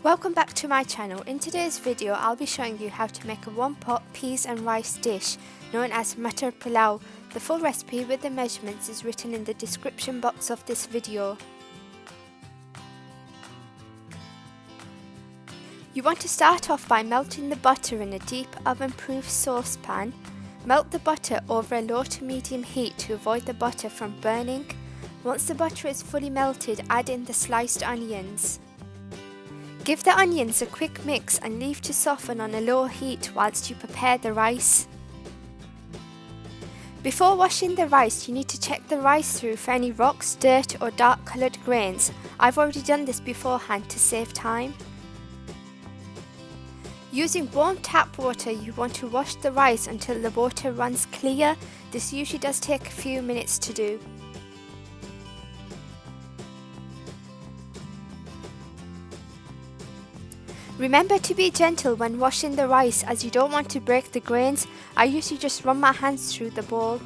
Welcome back to my channel. In today's video I'll be showing you how to make a one-pot peas and rice dish known as Matar Pulao. The full recipe with the measurements is written in the description box of this video. You want to start off by melting the butter in a deep oven-proof saucepan. Melt the butter over a low to medium heat to avoid the butter from burning. Once the butter is fully melted, add in the sliced onions. Give the onions a quick mix and leave to soften on a low heat whilst you prepare the rice. Before washing the rice, you need to check the rice through for any rocks, dirt or dark coloured grains. I've already done this beforehand to save time. Using warm tap water, you want to wash the rice until the water runs clear. This usually does take a few minutes to do. Remember to be gentle when washing the rice as you don't want to break the grains. I usually just run my hands through the bowl.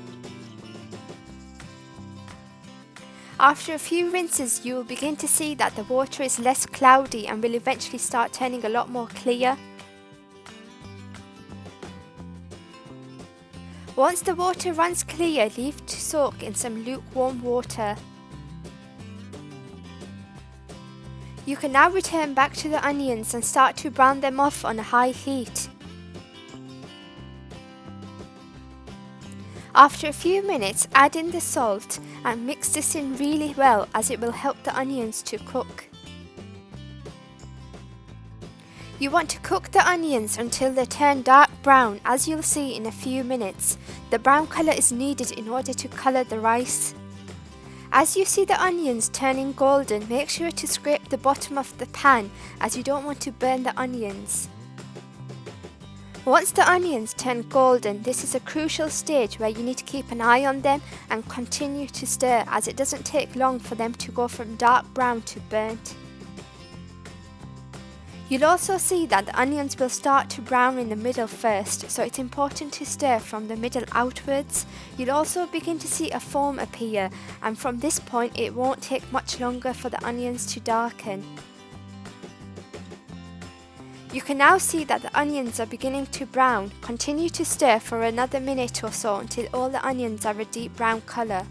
After a few rinses, you will begin to see that the water is less cloudy and will eventually start turning a lot more clear. Once the water runs clear, leave to soak in some lukewarm water. You can now return back to the onions and start to brown them off on a high heat. After a few minutes, add in the salt and mix this in really well as it will help the onions to cook. You want to cook the onions until they turn dark brown, as you'll see in a few minutes. The brown colour is needed in order to colour the rice. As you see the onions turning golden, make sure to scrape the bottom of the pan as you don't want to burn the onions. Once the onions turn golden, this is a crucial stage where you need to keep an eye on them and continue to stir, as it doesn't take long for them to go from dark brown to burnt. You'll also see that the onions will start to brown in the middle first, so it's important to stir from the middle outwards. You'll also begin to see a foam appear, and from this point it won't take much longer for the onions to darken. You can now see that the onions are beginning to brown. Continue to stir for another minute or so until all the onions are a deep brown colour.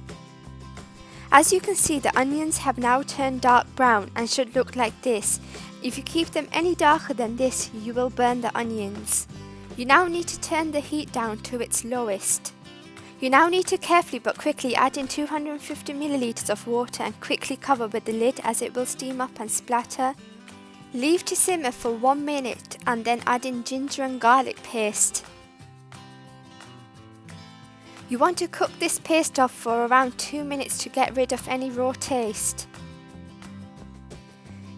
As you can see, the onions have now turned dark brown and should look like this. If you keep them any darker than this, you will burn the onions. You now need to turn the heat down to its lowest. You now need to carefully but quickly add in 250 ml of water and quickly cover with the lid as it will steam up and splatter. Leave to simmer for 1 minute and then add in ginger and garlic paste. You want to cook this paste off for around 2 minutes to get rid of any raw taste.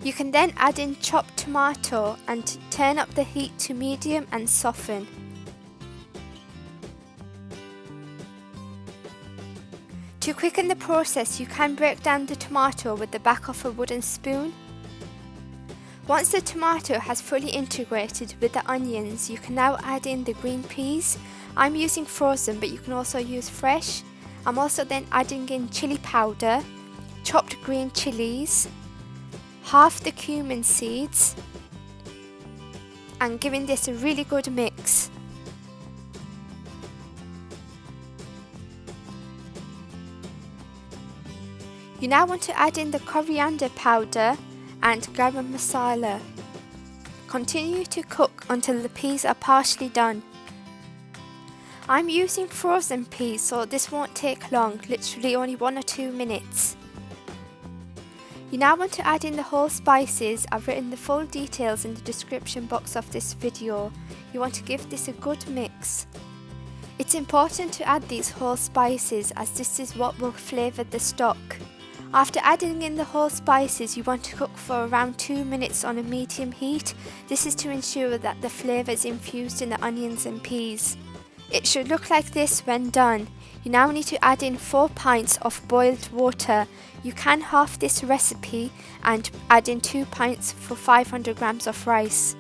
You can then add in chopped tomato and turn up the heat to medium and soften. To quicken the process, you can break down the tomato with the back of a wooden spoon. Once the tomato has fully integrated with the onions, you can now add in the green peas. I'm using frozen, but you can also use fresh. I'm also then adding in chilli powder, chopped green chillies, half the cumin seeds, and giving this a really good mix. You now want to add in the coriander powder and garam masala. Continue to cook until the peas are partially done. I'm using frozen peas, so this won't take long, literally only 1 or 2 minutes. You now want to add in the whole spices. I've written the full details in the description box of this video. You want to give this a good mix. It's important to add these whole spices as this is what will flavour the stock. After adding in the whole spices, you want to cook for around 2 minutes on a medium heat. This is to ensure that the flavour is infused in the onions and peas. It should look like this when done. You now need to add in 4 pints of boiled water. You can half this recipe and add in 2 pints for 500 grams of rice.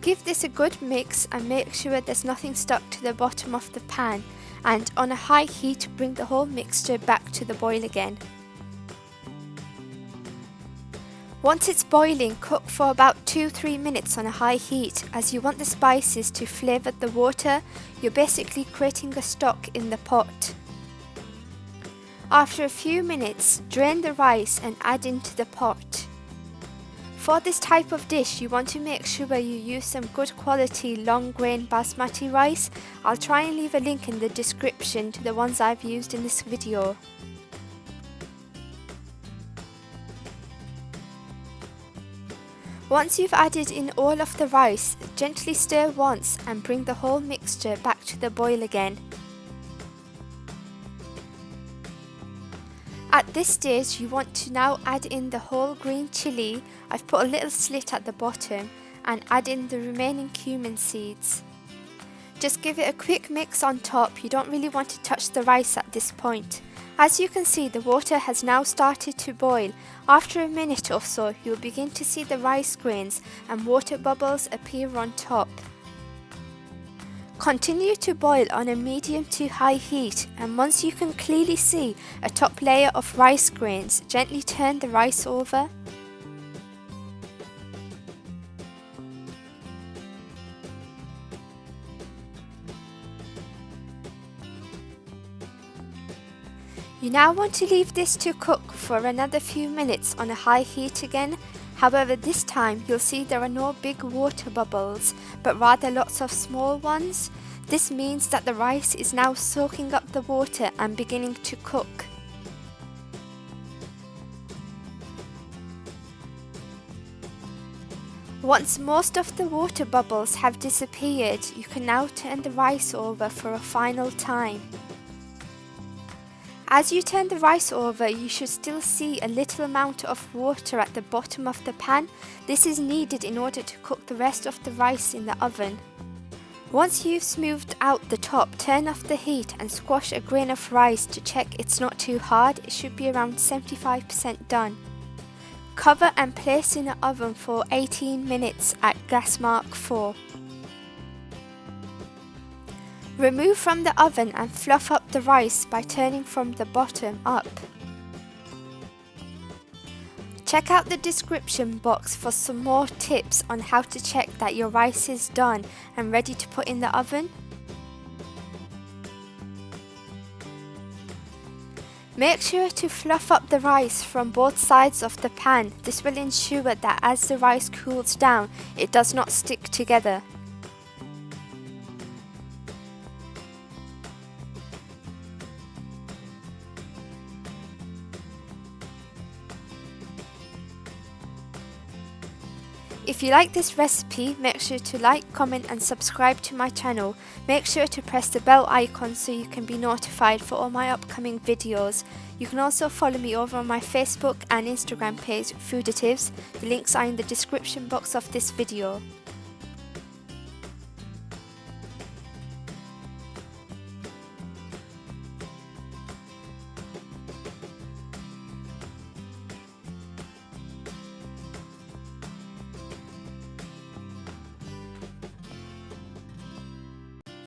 Give this a good mix and make sure there's nothing stuck to the bottom of the pan, and on a high heat bring the whole mixture back to the boil again. Once it's boiling, cook for about 2-3 minutes on a high heat, as you want the spices to flavour the water. You're basically creating a stock in the pot. After a few minutes, drain the rice and add into the pot. For this type of dish, you want to make sure you use some good quality long grain basmati rice. I'll try and leave a link in the description to the ones I've used in this video. Once you've added in all of the rice, gently stir once and bring the whole mixture back to the boil again. At this stage, you want to now add in the whole green chilli. I've put a little slit at the bottom, and add in the remaining cumin seeds. Just give it a quick mix on top. You don't really want to touch the rice at this point. As you can see, the water has now started to boil. After a minute or so, you'll begin to see the rice grains and water bubbles appear on top. Continue to boil on a medium to high heat, and once you can clearly see a top layer of rice grains, gently turn the rice over. You now want to leave this to cook for another few minutes on a high heat again. However, this time you'll see there are no big water bubbles, but rather lots of small ones. This means that the rice is now soaking up the water and beginning to cook. Once most of the water bubbles have disappeared, you can now turn the rice over for a final time. As you turn the rice over, you should still see a little amount of water at the bottom of the pan. This is needed in order to cook the rest of the rice in the oven. Once you've smoothed out the top, turn off the heat and squash a grain of rice to check it's not too hard. It should be around 75% done. Cover and place in the oven for 18 minutes at gas mark 4. Remove from the oven and fluff up the rice by turning from the bottom up. Check out the description box for some more tips on how to check that your rice is done and ready to put in the oven. Make sure to fluff up the rice from both sides of the pan. This will ensure that as the rice cools down, it does not stick together. If you like this recipe, make sure to like, comment and subscribe to my channel. Make sure to press the bell icon so you can be notified for all my upcoming videos. You can also follow me over on my Facebook and Instagram page, Foodatives. The links are in the description box of this video.